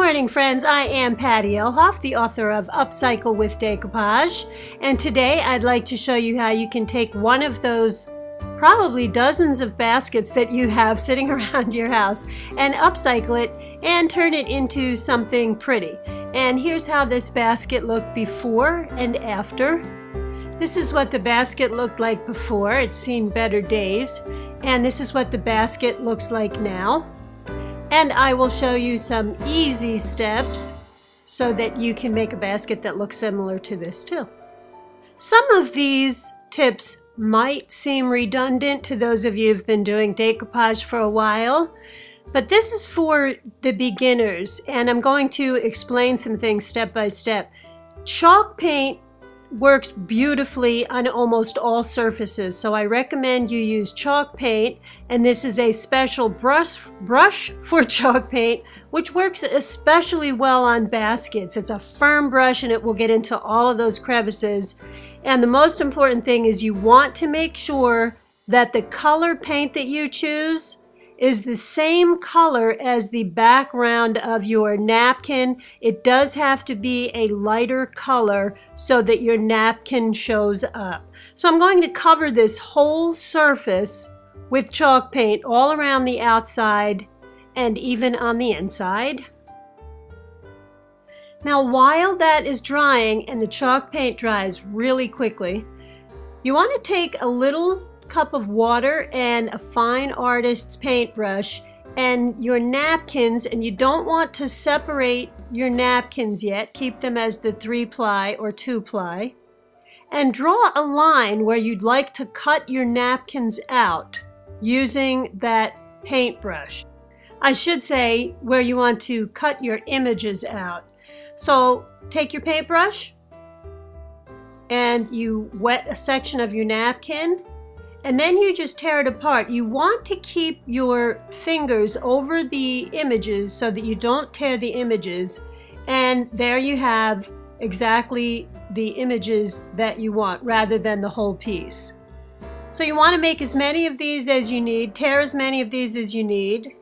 morning, friends. I am Patty Elhoff, the author of Upcycle with Decoupage, and today I'd like to show you how you can take one of those probably dozens of baskets that you have sitting around your house and upcycle it and turn it into something pretty. And here's how this basket looked before and after. This is what the basket looked like before. It's seen better days. And this is what the basket looks like now. And I will show you some easy steps so that you can make a basket that looks similar to this too. Some of these tips might seem redundant to those of you who've been doing decoupage for a while, but this is for the beginners, and I'm going to explain some things step by step. Chalk paint works beautifully on almost all surfaces, so I recommend you use chalk paint, and this is a special brush for chalk paint, which works especially well on baskets. It's a firm brush and it will get into all of those crevices. And the most important thing is you want to make sure that the color paint that you choose is the same color as the background of your napkin. It does have to be a lighter color so that your napkin shows up. So I'm going to cover this whole surface with chalk paint all around the outside and even on the inside. Now, while that is drying and the chalk paint dries really quickly, you want to take a little cup of water and a fine artist's paintbrush and your napkins, and you don't want to separate your napkins yet. Keep them as the 3-ply or 2-ply, and draw a line where you'd like to cut your napkins out using that paintbrush. I should say where you want to cut your images out. So take your paintbrush and you wet a section of your napkin, and then you just tear it apart. You want to keep your fingers over the images so that you don't tear the images, and there you have exactly the images that you want rather than the whole piece. So you want to make as many of these as you need, tear as many of these as you need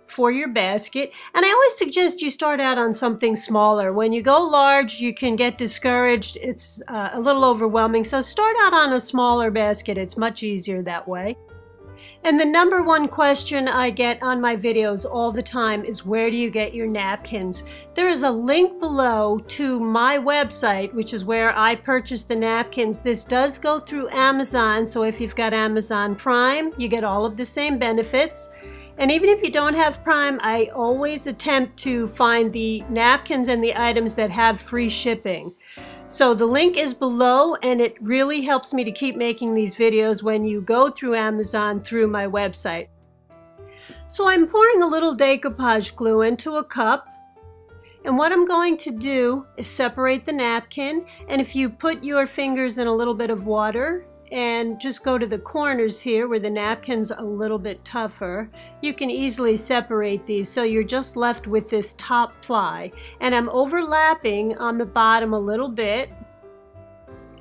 for your basket. And I always suggest you start out on something smaller. When you go large, you can get discouraged. It's a little overwhelming. So start out on a smaller basket. It's much easier that way. And the number one question I get on my videos all the time is, where do you get your napkins? There is a link below to my website, which is where I purchase the napkins. This does go through Amazon, so if you've got Amazon Prime, you get all of the same benefits. And even if you don't have Prime, I always attempt to find the napkins and the items that have free shipping. So the link is below, and it really helps me to keep making these videos when you go through Amazon through my website. So I'm pouring a little decoupage glue into a cup, and what I'm going to do is separate the napkin. And if you put your fingers in a little bit of water and just go to the corners here where the napkin's a little bit tougher, you can easily separate these, so you're just left with this top ply. And I'm overlapping on the bottom a little bit.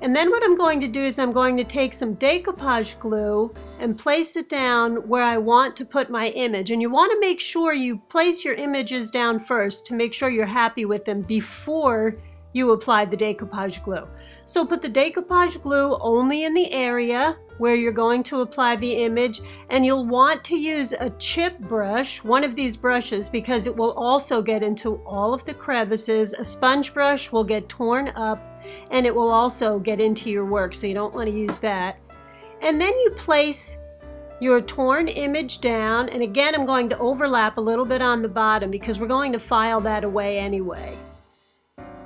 And then what I'm going to do is I'm going to take some decoupage glue and place it down where I want to put my image. And you want to make sure you place your images down first to make sure you're happy with them before you apply the decoupage glue. So put the decoupage glue only in the area where you're going to apply the image, and you'll want to use a chip brush, one of these brushes, because it will also get into all of the crevices. A sponge brush will get torn up and it will also get into your work, so you don't want to use that. And then you place your torn image down, and again I'm going to overlap a little bit on the bottom because we're going to file that away anyway.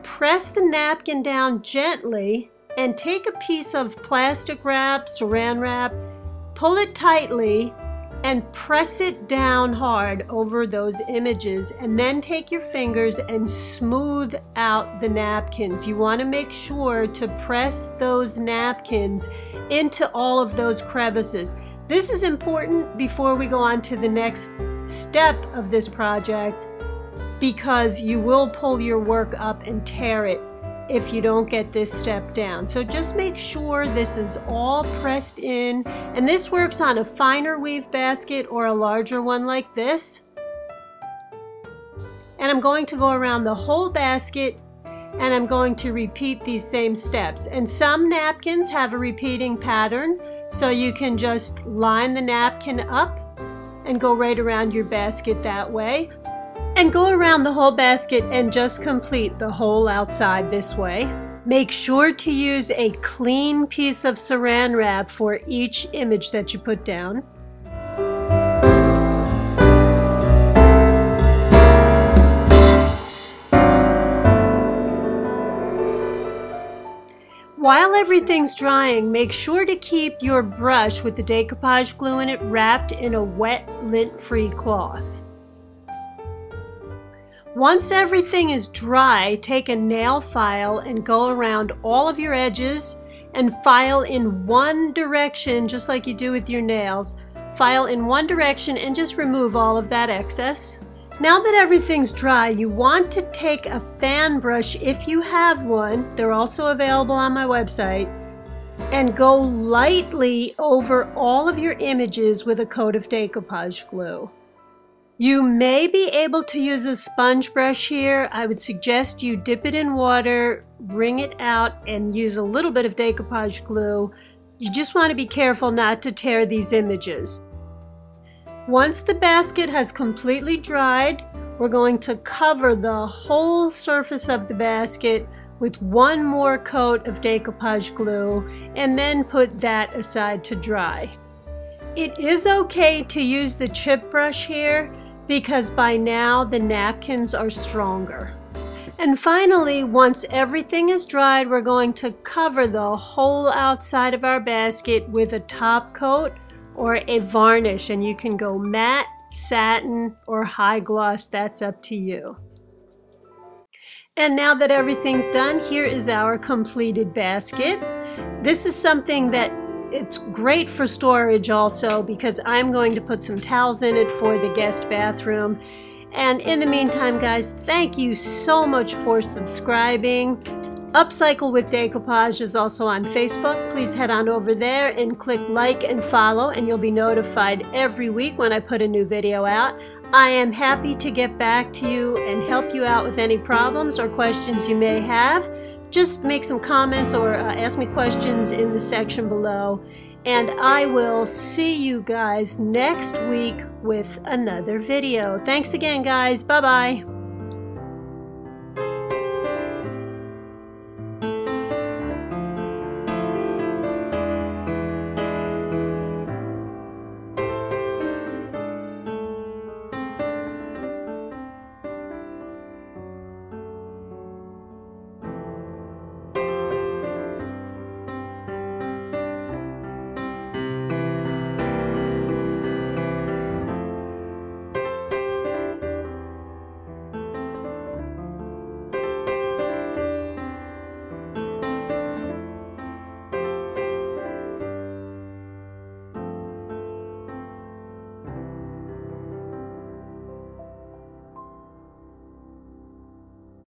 Press the napkin down gently and take a piece of plastic wrap, saran wrap, pull it tightly and press it down hard over those images, and then take your fingers and smooth out the napkins. You want to make sure to press those napkins into all of those crevices. This is important before we go on to the next step of this project, because you will pull your work up and tear it if you don't get this step down. So just make sure this is all pressed in, and this works on a finer weave basket or a larger one like this. And I'm going to go around the whole basket, and I'm going to repeat these same steps. And some napkins have a repeating pattern, so you can just line the napkin up and go right around your basket that way. And go around the whole basket and just complete the whole outside this way. Make sure to use a clean piece of saran wrap for each image that you put down. While everything's drying, make sure to keep your brush with the decoupage glue in it wrapped in a wet, lint-free cloth. Once everything is dry, take a nail file and go around all of your edges and file in one direction, just like you do with your nails. File in one direction and just remove all of that excess. Now that everything's dry, you want to take a fan brush if you have one. They're also available on my website. And go lightly over all of your images with a coat of decoupage glue. You may be able to use a sponge brush here. I would suggest you dip it in water, wring it out, and use a little bit of decoupage glue. You just want to be careful not to tear these images. Once the basket has completely dried, we're going to cover the whole surface of the basket with one more coat of decoupage glue and then put that aside to dry. It is okay to use the chip brush here because by now the napkins are stronger. And finally, once everything is dried, we're going to cover the whole outside of our basket with a top coat or a varnish, and you can go matte, satin, or high gloss, that's up to you. And now that everything's done, here is our completed basket. This is something that it's great for storage also because I'm going to put some towels in it for the guest bathroom. And in the meantime, guys, thank you so much for subscribing. Upcycle with Decoupage is also on Facebook. Please head on over there and click like and follow, and you'll be notified every week when I put a new video out. I am happy to get back to you and help you out with any problems or questions you may have. Just make some comments or ask me questions in the section below. And I will see you guys next week with another video. Thanks again, guys. Bye-bye.